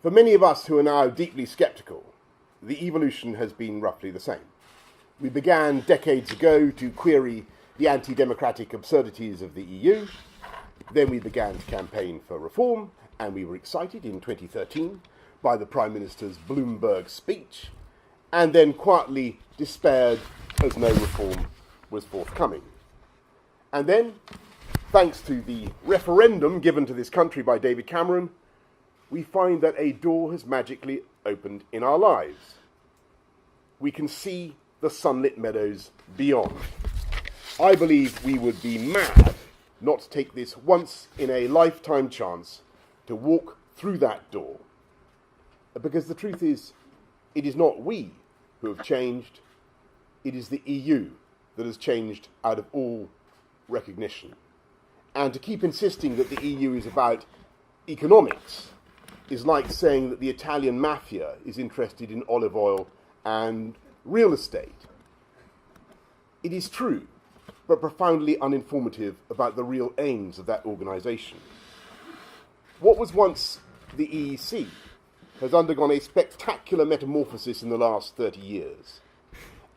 For many of us who are now deeply sceptical, the evolution has been roughly the same. We began decades ago to query the anti-democratic absurdities of the EU. Then we began to campaign for reform, and we were excited in 2013 by the Prime Minister's Bloomberg speech, and then quietly despaired as no reform was forthcoming. And then, thanks to the referendum given to this country by David Cameron, we find that a door has magically opened in our lives. We can see the sunlit meadows beyond. I believe we would be mad not to take this once-in-a-lifetime chance to walk through that door. Because the truth is, it is not we who have changed, it is the EU that has changed out of all recognition. And to keep insisting that the EU is about economics is like saying that the Italian mafia is interested in olive oil and real estate. It is true, but profoundly uninformative about the real aims of that organisation. What was once the EEC has undergone a spectacular metamorphosis in the last 30 years.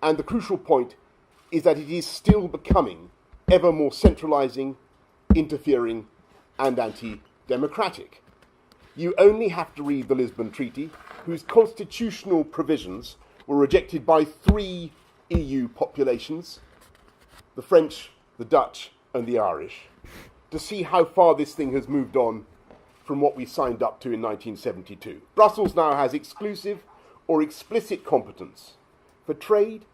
And the crucial point is that it is still becoming ever more centralising, interfering, and anti-democratic. You only have to read the Lisbon Treaty, whose constitutional provisions were rejected by 3 EU populations, the French, the Dutch, and the Irish, to see how far this thing has moved on from what we signed up to in 1972. Brussels now has exclusive or explicit competence for trade,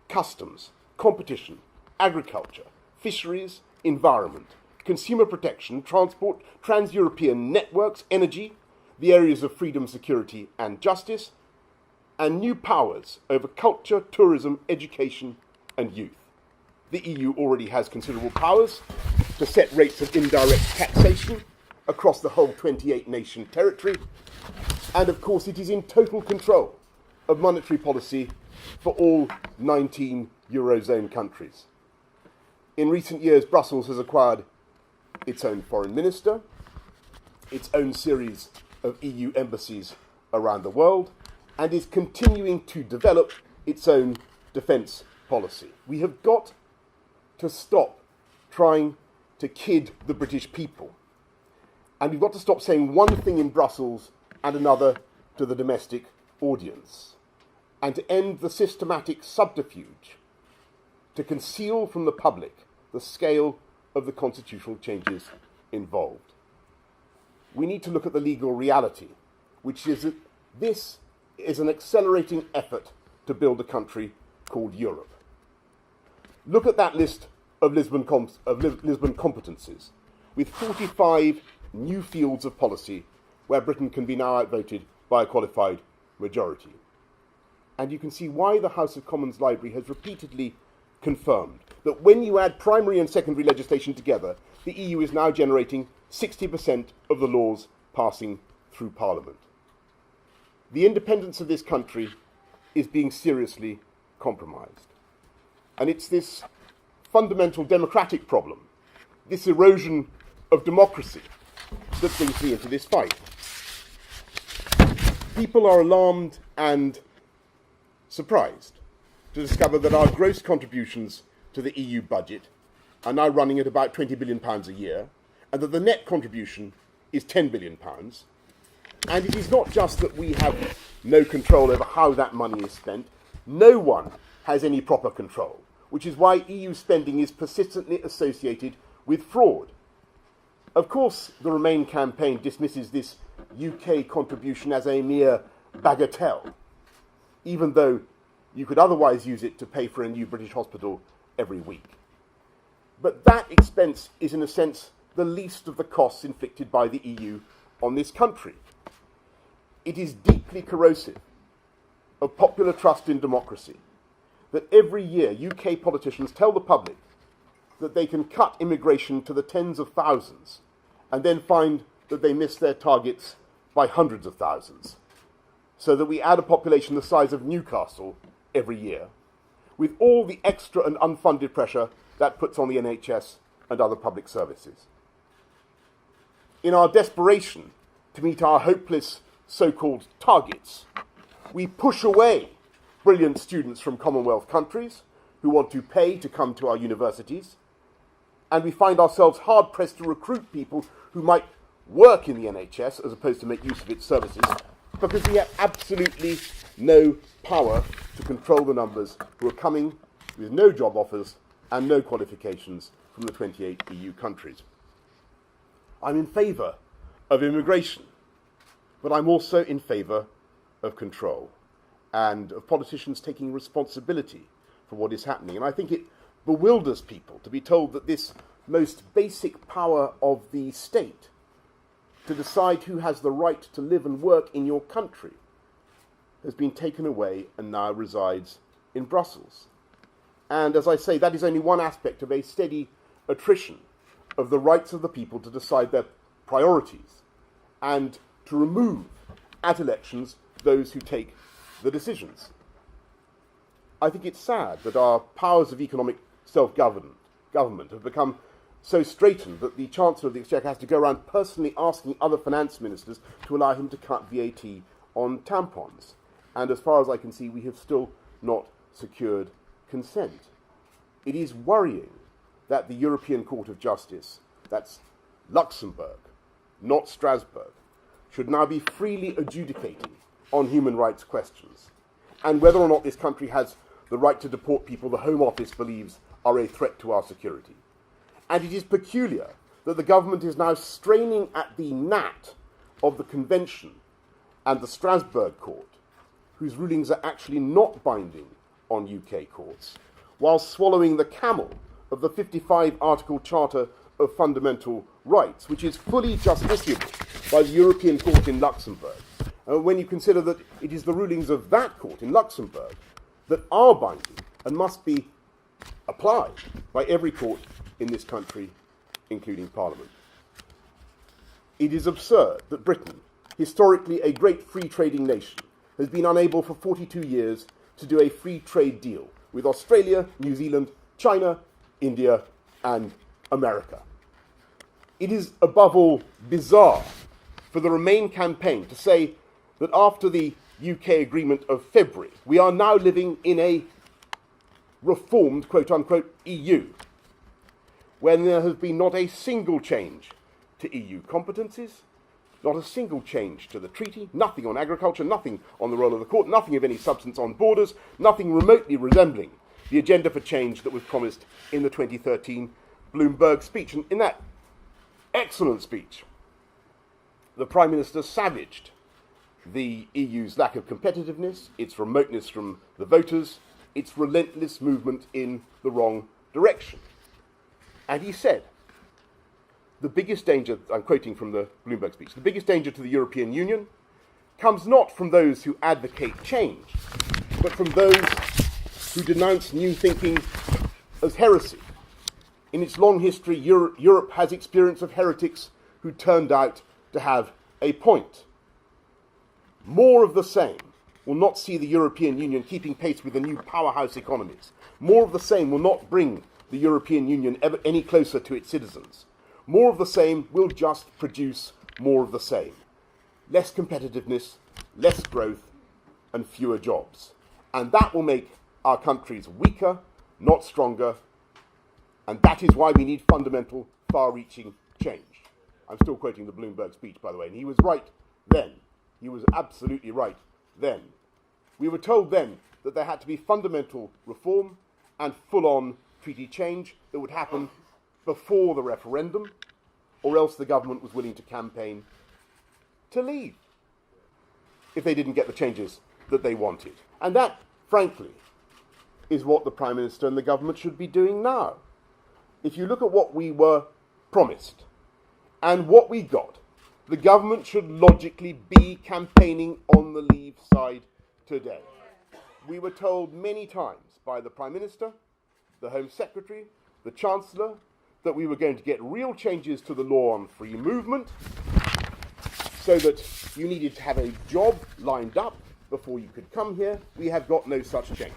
customs, competition, agriculture, fisheries, environment, consumer protection, transport, trans-European networks, energy, the areas of freedom, security, and justice, and new powers over culture, tourism, education, and youth. The EU already has considerable powers to set rates of indirect taxation across the whole 28-nation territory, and of course it is in total control of monetary policy for all 19 Eurozone countries. In recent years, Brussels has acquired its own foreign minister, its own series of EU embassies around the world, and is continuing to develop its own defence policy. We have got to stop trying to kid the British people. And we've got to stop saying one thing in Brussels and another to the domestic audience. And to end the systematic subterfuge to conceal from the public the scale of the constitutional changes involved. We need to look at the legal reality, which is that this is an accelerating effort to build a country called Europe. Look at that list of Lisbon competencies, with 45 new fields of policy where Britain can be now outvoted by a qualified majority. And you can see why the House of Commons Library has repeatedly confirmed that when you add primary and secondary legislation together, the EU is now generating 60% of the laws passing through Parliament. The independence of this country is being seriously compromised. And it's this fundamental democratic problem, this erosion of democracy, that brings me into this fight. People are alarmed and surprised to discover that our gross contributions to the EU budget are now running at about £20 billion a year, and that the net contribution is £10 billion. And it is not just that we have no control over how that money is spent. No one has any proper control, which is why EU spending is persistently associated with fraud. Of course, the Remain campaign dismisses this UK contribution as a mere bagatelle, even though you could otherwise use it to pay for a new British hospital every week. But that expense is, in a sense, the least of the costs inflicted by the EU on this country. It is deeply corrosive of popular trust in democracy that every year UK politicians tell the public that they can cut immigration to the tens of thousands and then find that they miss their targets by hundreds of thousands, so that we add a population the size of Newcastle every year, with all the extra and unfunded pressure that puts on the NHS and other public services. In our desperation to meet our hopeless so-called targets. We push away brilliant students from Commonwealth countries who want to pay to come to our universities, and we find ourselves hard-pressed to recruit people who might work in the NHS as opposed to make use of its services, because we have absolutely no power to control the numbers who are coming with no job offers and no qualifications from the 28 EU countries. I'm in favour of immigration, but I'm also in favour of control and of politicians taking responsibility for what is happening. And I think it bewilders people to be told that this most basic power of the state to decide who has the right to live and work in your country has been taken away and now resides in Brussels. And as I say, that is only one aspect of a steady attrition of the rights of the people to decide their priorities and to remove at elections those who take the decisions. I think it's sad that our powers of economic self-government have become so straitened that the Chancellor of the Exchequer has to go around personally asking other finance ministers to allow him to cut VAT on tampons. And as far as I can see, we have still not secured consent. It is worrying that the European Court of Justice, that's Luxembourg, not Strasbourg, should now be freely adjudicating on human rights questions, and whether or not this country has the right to deport people the Home Office believes are a threat to our security. And it is peculiar that the government is now straining at the gnat of the Convention and the Strasbourg Court, whose rulings are actually not binding on UK courts, while swallowing the camel of the 55-article Charter of Fundamental Rights, which is fully justiciable by the European Court in Luxembourg. When you consider that it is the rulings of that court in Luxembourg that are binding and must be applied by every court in this country, including Parliament. It is absurd that Britain, historically a great free trading nation, has been unable for 42 years to do a free trade deal with Australia, New Zealand, China, India, and America. It is, above all, bizarre for the Remain campaign to say that after the UK agreement of February, we are now living in a reformed, quote-unquote, EU, when there has been not a single change to EU competencies, not a single change to the treaty, nothing on agriculture, nothing on the role of the court, nothing of any substance on borders, nothing remotely resembling the agenda for change that was promised in the 2013 Bloomberg speech. And in that excellent speech, the Prime Minister savaged the EU's lack of competitiveness, its remoteness from the voters, its relentless movement in the wrong direction. And he said, the biggest danger, I'm quoting from the Bloomberg speech, the biggest danger to the European Union comes not from those who advocate change, but from those who denounce new thinking as heresy. In its long history, Europe has experience of heretics who turned out to have a point. More of the same will not see the European Union keeping pace with the new powerhouse economies. More of the same will not bring the European Union ever any closer to its citizens. More of the same will just produce more of the same. Less competitiveness, less growth, and fewer jobs. And that will make our countries weaker, not stronger, and that is why we need fundamental, far-reaching change. I'm still quoting the Bloomberg speech, by the way, and he was right then. He was absolutely right then. We were told then that there had to be fundamental reform and full-on treaty change that would happen before the referendum, or else the government was willing to campaign to leave if they didn't get the changes that they wanted. And that, frankly, is what the Prime Minister and the government should be doing now. If you look at what we were promised and what we got, the government should logically be campaigning on the Leave side today. We were told many times by the Prime Minister, the Home Secretary, the Chancellor, that we were going to get real changes to the law on free movement, so that you needed to have a job lined up before you could come here. We have got no such change.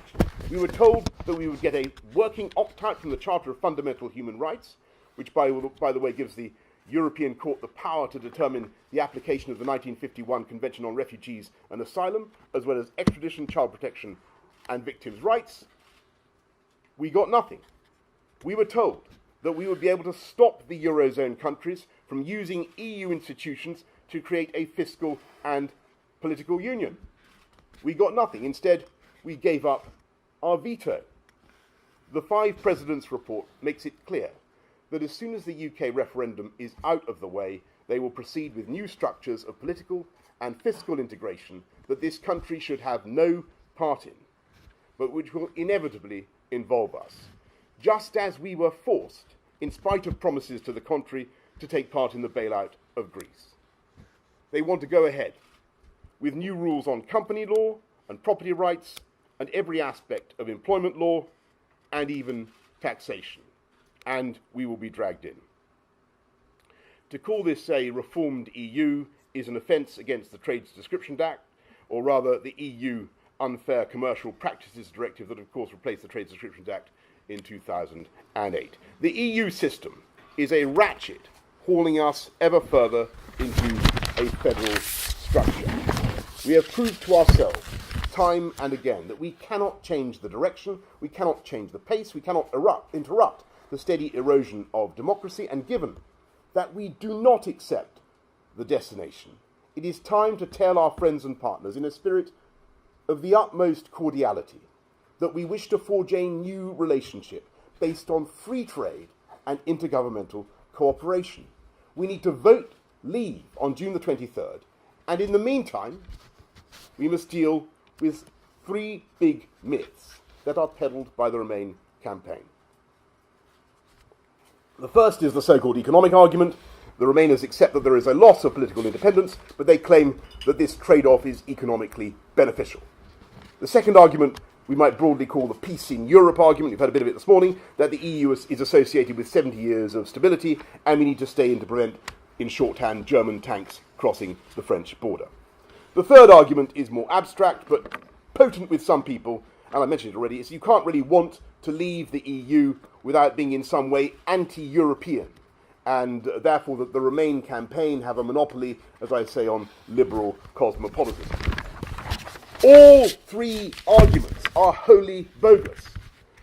We were told that we would get a working opt-out from the Charter of Fundamental Human Rights, which, by the way, gives the European Court the power to determine the application of the 1951 Convention on Refugees and Asylum, as well as extradition, child protection, and victims' rights, we got nothing. We were told that we would be able to stop the Eurozone countries from using EU institutions to create a fiscal and political union. We got nothing. Instead, we gave up our veto. The Five Presidents' report makes it clear that as soon as the UK referendum is out of the way, they will proceed with new structures of political and fiscal integration that this country should have no part in, but which will inevitably involve us, just as we were forced, in spite of promises to the contrary, to take part in the bailout of Greece. They want to go ahead with new rules on company law and property rights and every aspect of employment law and even taxation, and we will be dragged in. To call this a reformed EU is an offence against the Trade Description Act, or rather the EU Unfair Commercial Practices Directive that of course replaced the Trade Description Act in 2008. The EU system is a ratchet hauling us ever further into a federal structure. We have proved to ourselves time and again that we cannot change the direction, we cannot change the pace, we cannot interrupt the steady erosion of democracy, and given that we do not accept the destination, it is time to tell our friends and partners in a spirit of the utmost cordiality that we wish to forge a new relationship based on free trade and intergovernmental cooperation. We need to vote leave on June the 23rd, and in the meantime, we must deal with three big myths that are peddled by the Remain campaign. The first is the so-called economic argument. The Remainers accept that there is a loss of political independence, but they claim that this trade-off is economically beneficial. The second argument we might broadly call the peace in Europe argument. You've heard a bit of it this morning, that the EU is associated with 70 years of stability, and we need to stay in to prevent, in shorthand, German tanks crossing the French border. The third argument is more abstract, but potent with some people, and I mentioned it already, is you can't really want to leave the EU without being in some way anti-European, and therefore that the Remain campaign have a monopoly, as I say, on liberal cosmopolitanism. All three arguments are wholly bogus.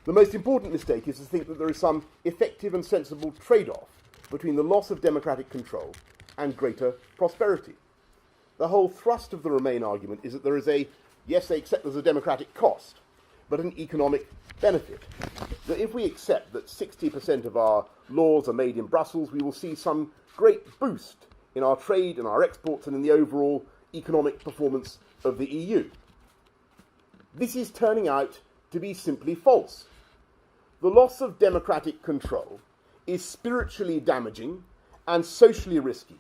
The most important mistake is to think that there is some effective and sensible trade-off between the loss of democratic control and greater prosperity. The whole thrust of the Remain argument is that there is yes, they accept there's a democratic cost, but an economic benefit. That if we accept that 60% of our laws are made in Brussels, we will see some great boost in our trade and our exports and in the overall economic performance of the EU. This is turning out to be simply false. The loss of democratic control is spiritually damaging and socially risky,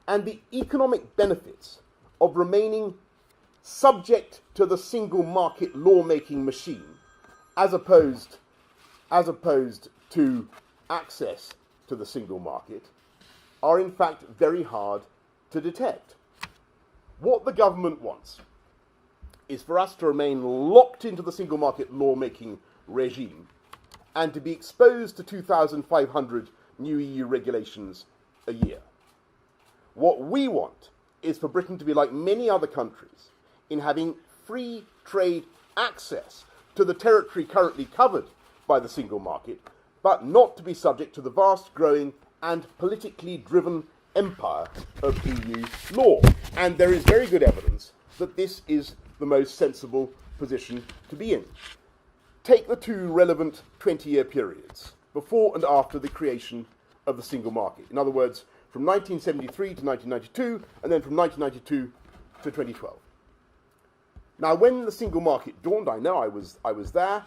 and the economic benefits of remaining subject to the single market lawmaking machine, as opposed to access to the single market, are in fact very hard to detect. What the government wants is for us to remain locked into the single market lawmaking regime and to be exposed to 2,500 new EU regulations a year. What we want is for Britain to be like many other countries in having free trade access to the territory currently covered by the single market, but not to be subject to the vast, growing and politically driven empire of EU law. And there is very good evidence that this is the most sensible position to be in. Take the two relevant 20-year periods, before and after the creation of the single market. In other words, from 1973 to 1992, and then from 1992 to 2012. Now, when the single market dawned, I know I was there,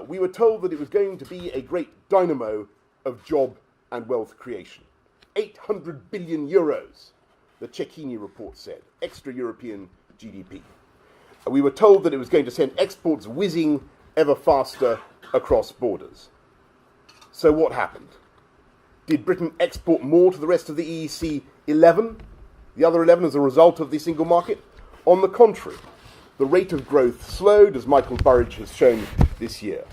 we were told that it was going to be a great dynamo of job and wealth creation. 800 billion euros, the Cecchini report said, extra European GDP. We were told that it was going to send exports whizzing ever faster across borders. So what happened? Did Britain export more to the rest of the EEC 11, the other 11 as a result of the single market? On the contrary, the rate of growth slowed, as Michael Burridge has shown this year.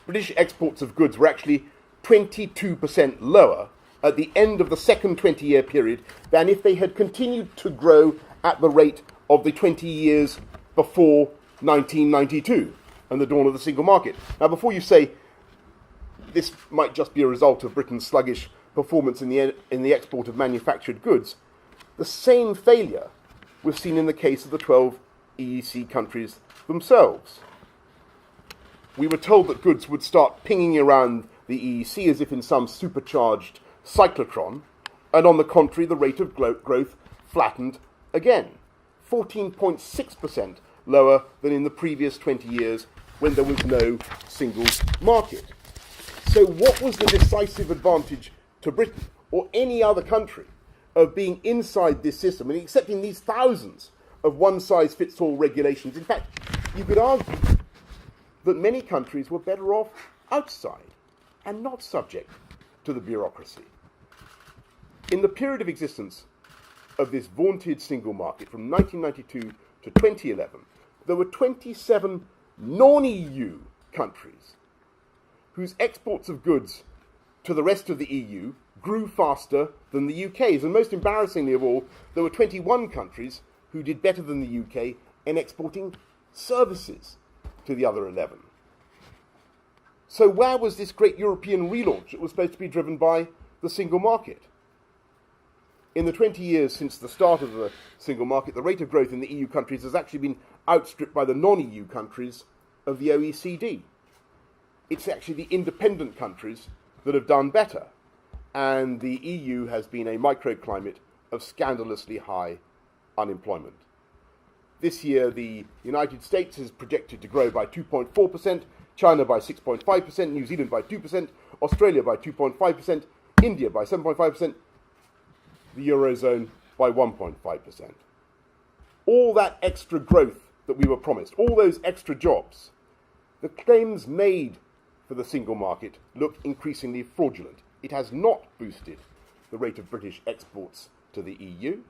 British exports of goods were actually 22% lower at the end of the second 20-year period than if they had continued to grow at the rate of the 20 years before 1992 and the dawn of the single market. Now, before you say this might just be a result of Britain's sluggish performance in the export of manufactured goods, the same failure was seen in the case of the 12 EEC countries themselves. We were told that goods would start pinging around the EEC as if in some supercharged cyclotron, and on the contrary, the rate of growth flattened again, 14.6% lower than in the previous 20 years when there was no single market. So what was the decisive advantage to Britain or any other country of being inside this system and accepting these thousands of one-size-fits-all regulations? In fact, you could argue that many countries were better off outside and not subject to the bureaucracy. In the period of existence of this vaunted single market from 1992 to 2011, there were 27 non-EU countries whose exports of goods to the rest of the EU grew faster than the UK's. And most embarrassingly of all, there were 21 countries who did better than the UK in exporting services to the other 11. So where was this great European relaunch that was supposed to be driven by the single market? In the 20 years since the start of the single market, the rate of growth in the EU countries has actually been outstripped by the non-EU countries of the OECD. It's actually the independent countries that have done better, and the EU has been a microclimate of scandalously high unemployment. This year, the United States is projected to grow by 2.4%, China by 6.5%, New Zealand by 2%, Australia by 2.5%, India by 7.5%, the Eurozone by 1.5%. All that extra growth that we were promised, all those extra jobs, the claims made for the single market look increasingly fraudulent. It has not boosted the rate of British exports to the EU.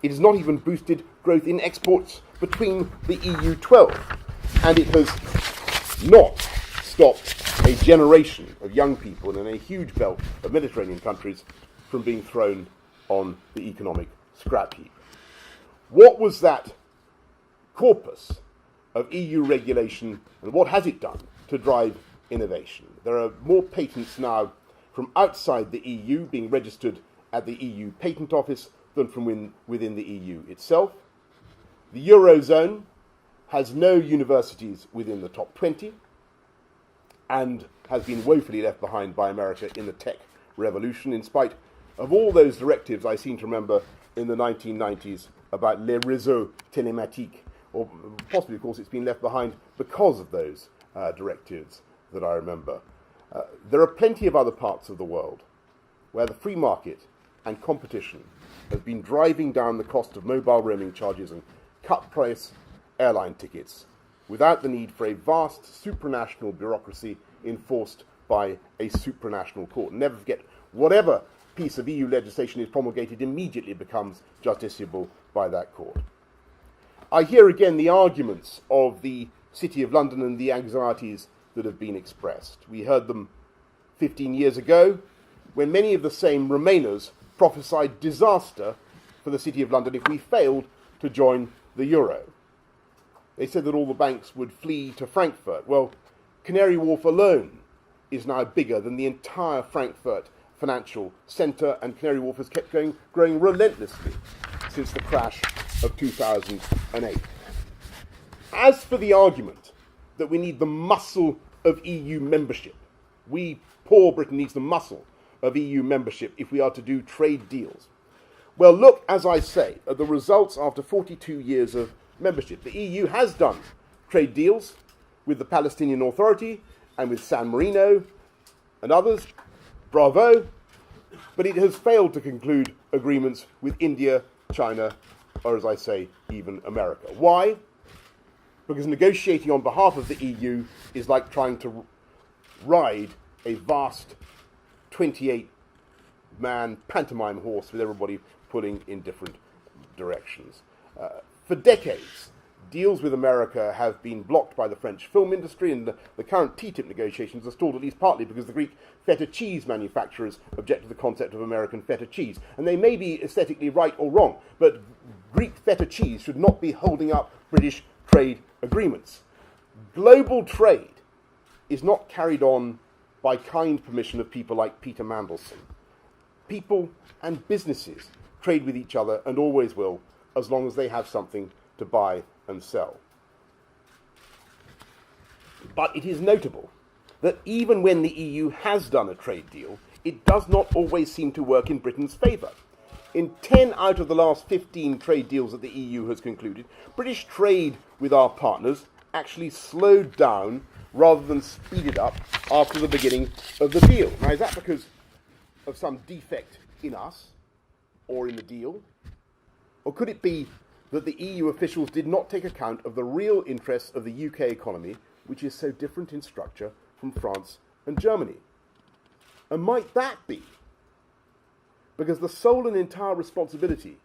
It has not even boosted growth in exports between the EU 12. And it has not stopped a generation of young people in a huge belt of Mediterranean countries from being thrown on the economic scrap heap. What was that corpus of EU regulation, and what has it done to drive innovation? There are more patents now from outside the EU being registered at the EU Patent Office than from within the EU itself. The Eurozone has no universities within the top 20 and has been woefully left behind by America in the tech revolution, in spite of all those directives I seem to remember in the 1990s about les réseaux télématiques, or possibly, of course, it's been left behind because of those directives that I remember. There are plenty of other parts of the world where the free market and competition has been driving down the cost of mobile roaming charges and cut-price airline tickets without the need for a vast supranational bureaucracy enforced by a supranational court. Never forget, whatever piece of EU legislation is promulgated immediately becomes justiciable by that court. I hear again the arguments of the City of London and the anxieties that have been expressed. We heard them 15 years ago when many of the same Remainers prophesied disaster for the City of London if we failed to join the euro. They said that all the banks would flee to Frankfurt. Well, Canary Wharf alone is now bigger than the entire Frankfurt financial centre, and Canary Wharf has kept growing relentlessly since the crash of 2008. As for the argument that we need the muscle of EU membership, poor Britain needs the muscle of EU membership if we are to do trade deals. Well, look, as I say, at the results after 42 years of membership. The EU has done trade deals with the Palestinian Authority and with San Marino and others. Bravo. But it has failed to conclude agreements with India, China, or, as I say, even America. Why? Because negotiating on behalf of the EU is like trying to ride a vast 28-man pantomime horse with everybody pulling in different directions. For decades, deals with America have been blocked by the French film industry, and the current TTIP negotiations are stalled at least partly because the Greek feta cheese manufacturers object to the concept of American feta cheese. And they may be aesthetically right or wrong, but Greek feta cheese should not be holding up British trade agreements. Global trade is not carried on by kind permission of people like Peter Mandelson. People and businesses trade with each other and always will, as long as they have something to buy and sell. But it is notable that even when the EU has done a trade deal, it does not always seem to work in Britain's favour. In 10 out of the last 15 trade deals that the EU has concluded, British trade with our partners actually slowed down rather than speeded up after the beginning of the deal. Now, is that because of some defect in us or in the deal? Or could it be that the EU officials did not take account of the real interests of the UK economy, which is so different in structure from France and Germany? And might that be because the sole and entire responsibility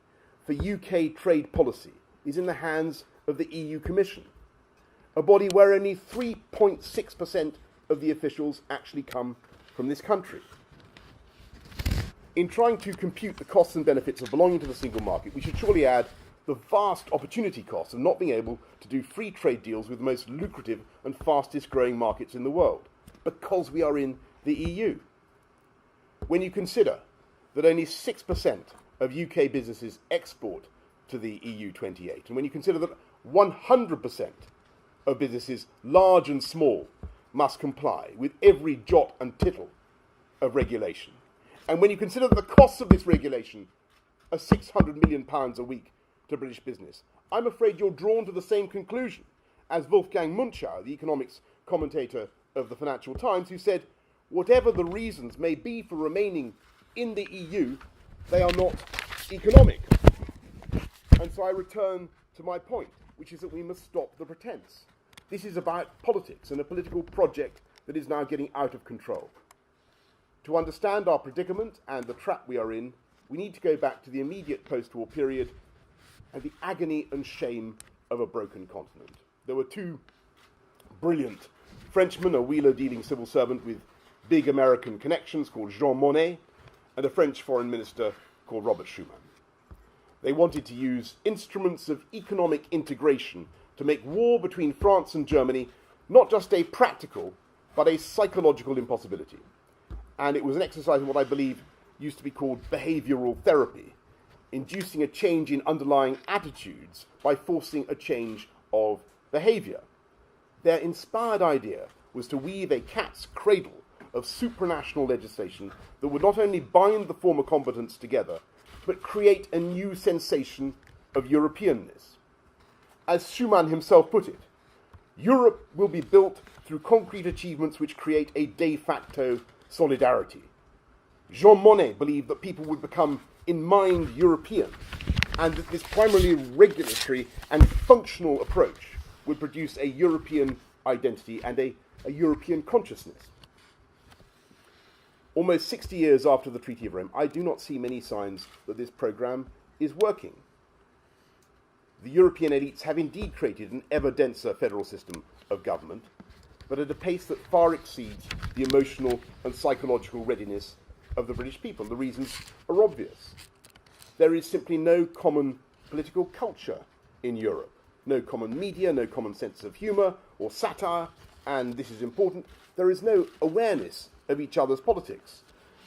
for UK trade policy is in the hands of the EU Commission, a body where only 3.6% of the officials actually come from this country? In trying to compute the costs and benefits of belonging to the single market, we should surely add the vast opportunity costs of not being able to do free trade deals with the most lucrative and fastest growing markets in the world, because we are in the EU. When you consider that only 6% of UK businesses export to the EU 28, and when you consider that 100% of businesses, large and small, must comply with every jot and tittle of regulation, and when you consider that the costs of this regulation are £600 million a week to British business, I'm afraid you're drawn to the same conclusion as Wolfgang Munchau, the economics commentator of the Financial Times, who said, whatever the reasons may be for remaining in the EU, they are not economic. And so I return to my point, which is that we must stop the pretense. This is about politics and a political project that is now getting out of control. To understand our predicament and the trap we are in, we need to go back to the immediate post-war period and the agony and shame of a broken continent. There were two brilliant Frenchmen, a wheeler-dealing civil servant with big American connections called Jean Monnet, and a French foreign minister called Robert Schuman. They wanted to use instruments of economic integration to make war between France and Germany not just a practical, but a psychological impossibility. And it was an exercise in what I believe used to be called behavioral therapy, inducing a change in underlying attitudes by forcing a change of behavior. Their inspired idea was to weave a cat's cradle of supranational legislation that would not only bind the former combatants together, but create a new sensation of Europeanness. As Schuman himself put it, Europe will be built through concrete achievements which create a de facto solidarity. Jean Monnet believed that people would become in mind European, and that this primarily regulatory and functional approach would produce a European identity and a European consciousness. Almost 60 years after the Treaty of Rome, I do not see many signs that this programme is working. The European elites have indeed created an ever denser federal system of government, but at a pace that far exceeds the emotional and psychological readiness of the British people. The reasons are obvious. There is simply no common political culture in Europe, no common media, no common sense of humour or satire, and this is important, there is no awareness of each other's politics.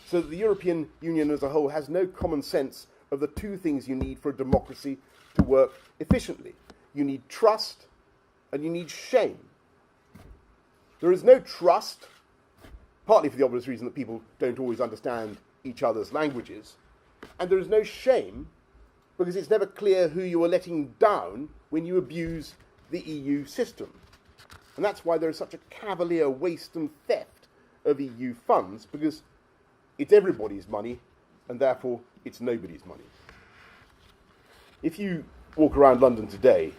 So that the European Union as a whole has no common sense of the two things you need for a democracy to work efficiently. You need trust and you need shame. There is no trust, partly for the obvious reason that people don't always understand each other's languages, and there is no shame because it's never clear who you are letting down when you abuse the EU system. And that's why there is such a cavalier waste and theft of EU funds, because it's everybody's money and therefore it's nobody's money. If you walk around London today,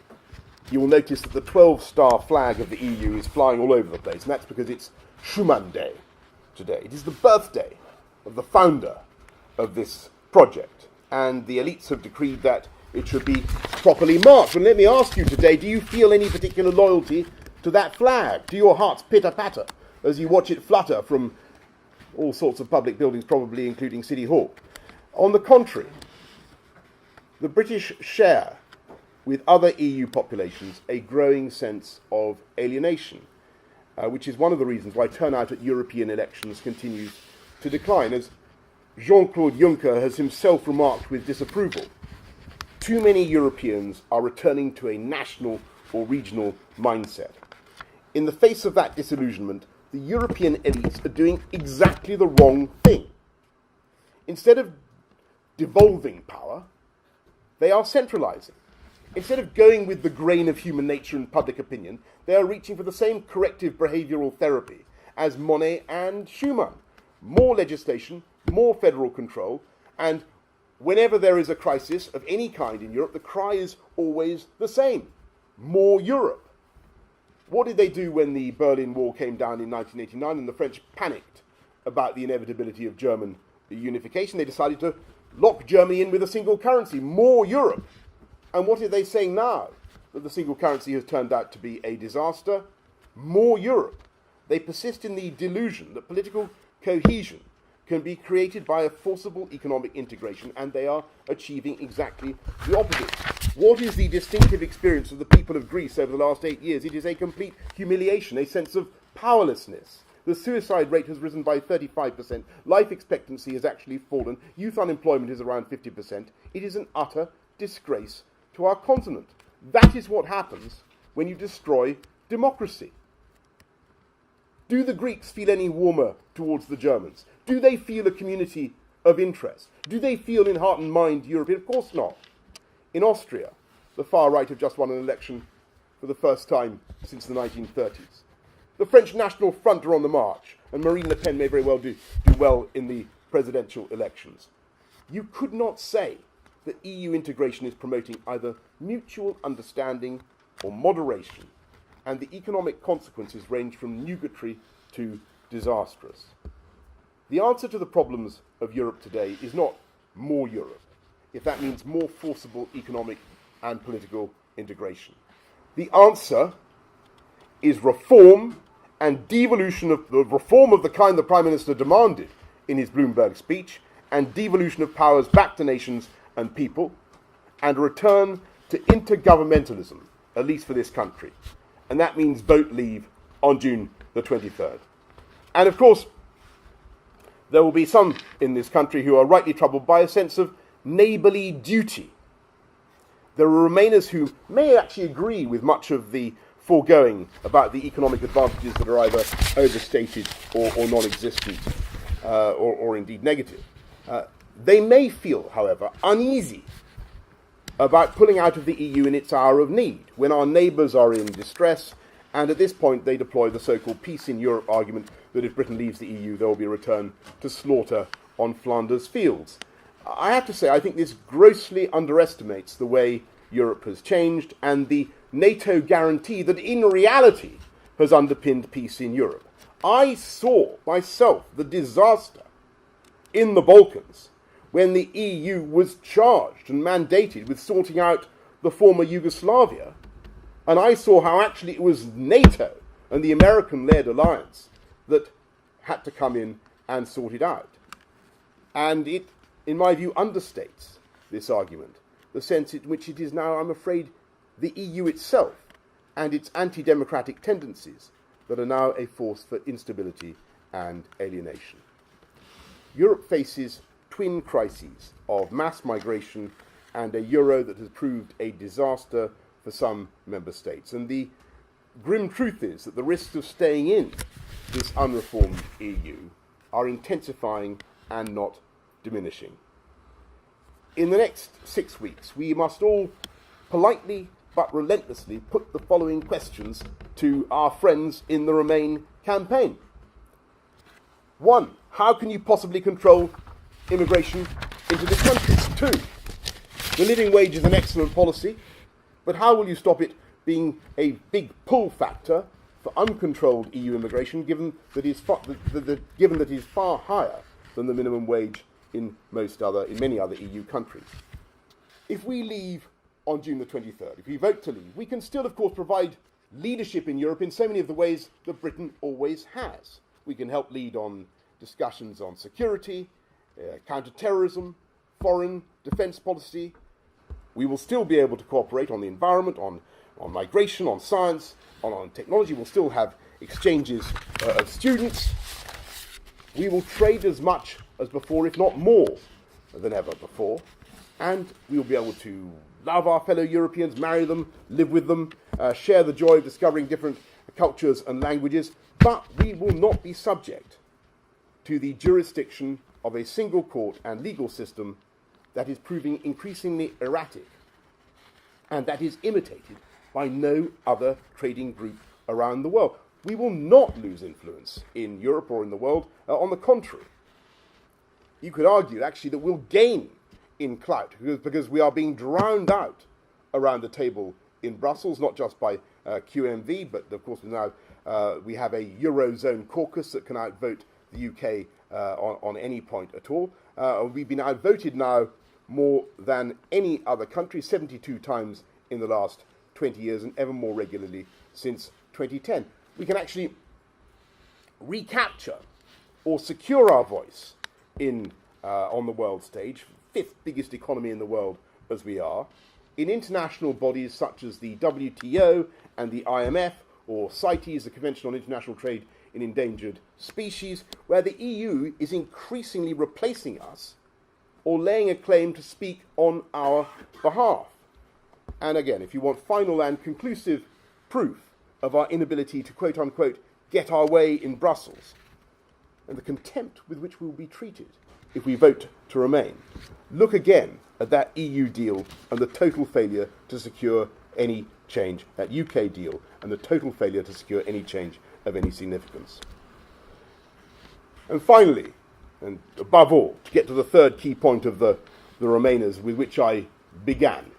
you will notice that the 12-star flag of the EU is flying all over the place, and that's because it's Schuman Day today. It is the birthday of the founder of this project, and the elites have decreed that It should be properly marked. And let me ask you today, do you feel any particular loyalty to that flag? Do your hearts pitter-patter as you watch it flutter from all sorts of public buildings, probably including City Hall? On the contrary, the British share with other EU populations a growing sense of alienation, which is one of the reasons why turnout at European elections continues to decline. As Jean-Claude Juncker has himself remarked with disapproval, too many Europeans are returning to a national or regional mindset. In the face of that disillusionment, the European elites are doing exactly the wrong thing. Instead of devolving power, they are centralizing. Instead of going with the grain of human nature and public opinion, they are reaching for the same corrective behavioral therapy as Monnet and Schuman. More legislation, more federal control, and whenever there is a crisis of any kind in Europe, the cry is always the same: more Europe. What did they do when the Berlin Wall came down in 1989 and the French panicked about the inevitability of German unification? They decided to lock Germany in with a single currency: more Europe. And what are they saying now that the single currency has turned out to be a disaster? More Europe. They persist in the delusion that political cohesion can be created by a forcible economic integration, and they are achieving exactly the opposite. What is the distinctive experience of the people of Greece over the last 8 years? It is a complete humiliation, a sense of powerlessness. The suicide rate has risen by 35%. Life expectancy has actually fallen. Youth unemployment is around 50%. It is an utter disgrace to our continent. That is what happens when you destroy democracy. Do the Greeks feel any warmer towards the Germans? Do they feel a community of interest? Do they feel in heart and mind European? Of course not. In Austria, the far right have just won an election for the first time since the 1930s. The French National Front are on the march, and Marine Le Pen may very well do well in the presidential elections. You could not say that EU integration is promoting either mutual understanding or moderation, and the economic consequences range from nugatory to disastrous. The answer to the problems of Europe today is not more Europe, if that means more forcible economic and political integration. The answer is reform and devolution of the reform of the kind the Prime Minister demanded in his Bloomberg speech, and devolution of powers back to nations and people, and a return to intergovernmentalism, at least for this country. And that means vote leave on June the 23rd. And of course, there will be some in this country who are rightly troubled by a sense of neighbourly duty. There are Remainers who may actually agree with much of the foregoing about the economic advantages that are either overstated or non-existent, or indeed negative. They may feel, however, uneasy about pulling out of the EU in its hour of need, when our neighbours are in distress, and at this point they deploy the so-called peace in Europe argument that if Britain leaves the EU there will be a return to slaughter on Flanders fields. I have to say, I think this grossly underestimates the way Europe has changed and the NATO guarantee that in reality has underpinned peace in Europe. I saw myself the disaster in the Balkans when the EU was charged and mandated with sorting out the former Yugoslavia, and I saw how actually it was NATO and the American-led alliance that had to come in and sort it out. And it, in my view, understates this argument, the sense in which it is now, I'm afraid, the EU itself and its anti-democratic tendencies that are now a force for instability and alienation. Europe faces twin crises of mass migration and a euro that has proved a disaster for some member states. And the grim truth is that the risks of staying in this unreformed EU are intensifying and not diminishing. In the next 6 weeks, we must all politely but relentlessly put the following questions to our friends in the Remain campaign. 1. How can you possibly control immigration into this country? 2. The living wage is an excellent policy, but how will you stop it being a big pull factor for uncontrolled EU immigration, given that it is far higher than the minimum wage in many other EU countries? If we leave on June the 23rd, if we vote to leave, we can still, of course, provide leadership in Europe in so many of the ways that Britain always has. We can help lead on discussions on security, counter-terrorism, foreign defence policy. We will still be able to cooperate on the environment, on migration, on science, on technology. We'll still have exchanges of students. We will trade as much as before, if not more than ever before. And we will be able to love our fellow Europeans, marry them, live with them, share the joy of discovering different cultures and languages. But we will not be subject to the jurisdiction of a single court and legal system that is proving increasingly erratic and that is imitated by no other trading group around the world. We will not lose influence in Europe or in the world. On the contrary, you could argue actually that we'll gain in clout because we are being drowned out around the table in Brussels, not just by QMV, but of course now we have a Eurozone caucus that can outvote the UK on any point at all. We've been outvoted now more than any other country, 72 times in the last 20 years and ever more regularly since 2010. We can actually recapture or secure our voice on the world stage, fifth biggest economy in the world as we are, in international bodies such as the WTO and the IMF, or CITES, the Convention on International Trade in Endangered Species, where the EU is increasingly replacing us or laying a claim to speak on our behalf. And again, if you want final and conclusive proof of our inability to, quote-unquote, get our way in Brussels, and the contempt with which we will be treated if we vote to remain, look again at that EU deal and the total failure to secure any change, that UK deal and the total failure to secure any change of any significance. And finally, and above all, to get to the third key point of the Remainers with which I began,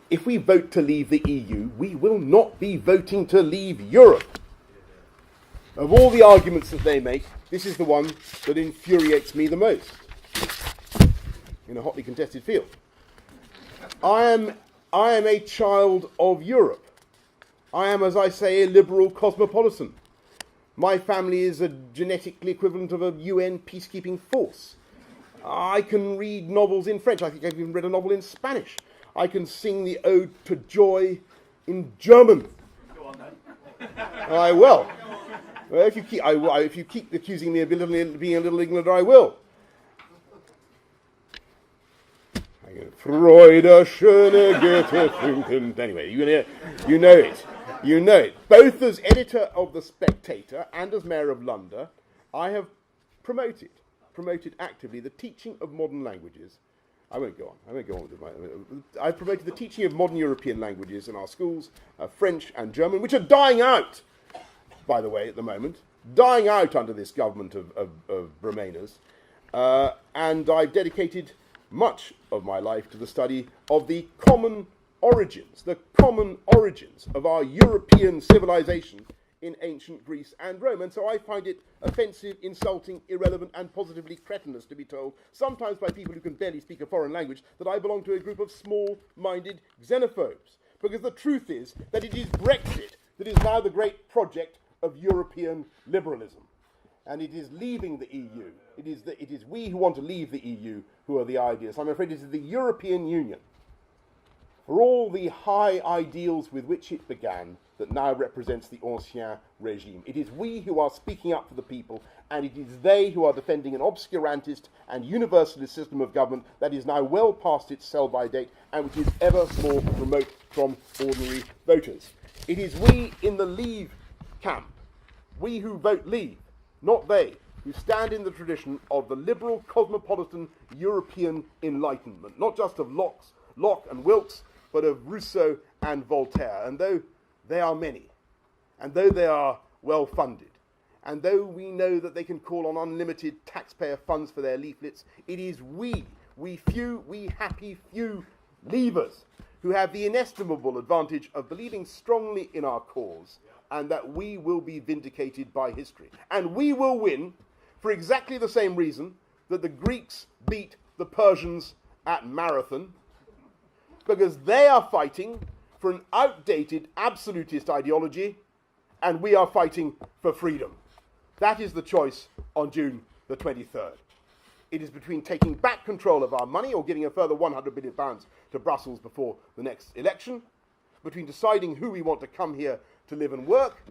if we vote to leave the EU, we will not be voting to leave Europe. Of all the arguments that they make, this is the one that infuriates me the most in a hotly contested field. I am a child of Europe. I am, as I say, a liberal cosmopolitan. My family is a genetically equivalent of a UN peacekeeping force. I can read novels in French. I think I've even read a novel in Spanish. I can sing the Ode to Joy in German. Go on then. I will. Well, if you keep accusing me of being a little ignorant, I will. Freude, schöne Goethe. Anyway, you know it. You know it. Both as editor of The Spectator and as Mayor of London, I have promoted actively the teaching of modern languages. I won't go on with my. I've promoted the teaching of modern European languages in our schools, French and German, which are dying out, by the way, at the moment, dying out under this government of Remainers. And I've dedicated much of my life to the study of the common origins of our European civilization in ancient Greece and Rome. And so I find it offensive, insulting, irrelevant, and positively cretinous to be told, sometimes by people who can barely speak a foreign language, that I belong to a group of small-minded xenophobes. Because the truth is that it is Brexit that is now the great project of European liberalism. And it is leaving the EU. It is we who want to leave the EU who are the idealists. I'm afraid it is the European Union, for all the high ideals with which it began, that now represents the ancien regime. It is we who are speaking up for the people, and it is they who are defending an obscurantist and universalist system of government that is now well past its sell-by date and which is ever more remote from ordinary voters. It is we in the Leave camp, we who vote Leave, not they, who stand in the tradition of the liberal cosmopolitan European Enlightenment, not just of Locke and Wilkes, but of Rousseau and Voltaire. And though they are many, and though they are well funded, and though we know that they can call on unlimited taxpayer funds for their leaflets, it is we happy few leavers, who have the inestimable advantage of believing strongly in our cause, and that we will be vindicated by history. And we will win for exactly the same reason that the Greeks beat the Persians at Marathon, because they are fighting for an outdated absolutist ideology, and we are fighting for freedom. That is the choice on June the 23rd. It is between taking back control of our money or giving a further £100 billion to Brussels before the next election, between deciding who we want to come here to live and work,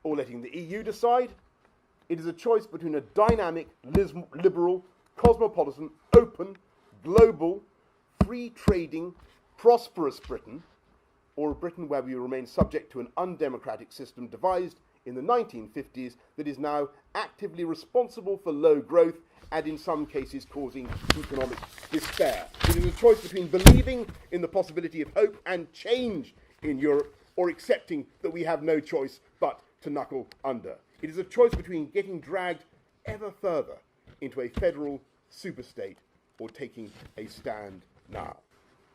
or letting the EU decide. It is a choice between a dynamic, liberal, cosmopolitan, open, global, free-trading, prosperous Britain, or a Britain where we remain subject to an undemocratic system devised in the 1950s that is now actively responsible for low growth and in some cases causing economic despair. It is a choice between believing in the possibility of hope and change in Europe, or accepting that we have no choice but to knuckle under. It is a choice between getting dragged ever further into a federal superstate or taking a stand now.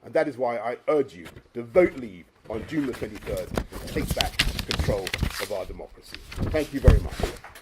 And that is why I urge you to vote Leave on June the 23rd and take back control of our democracy. Thank you very much.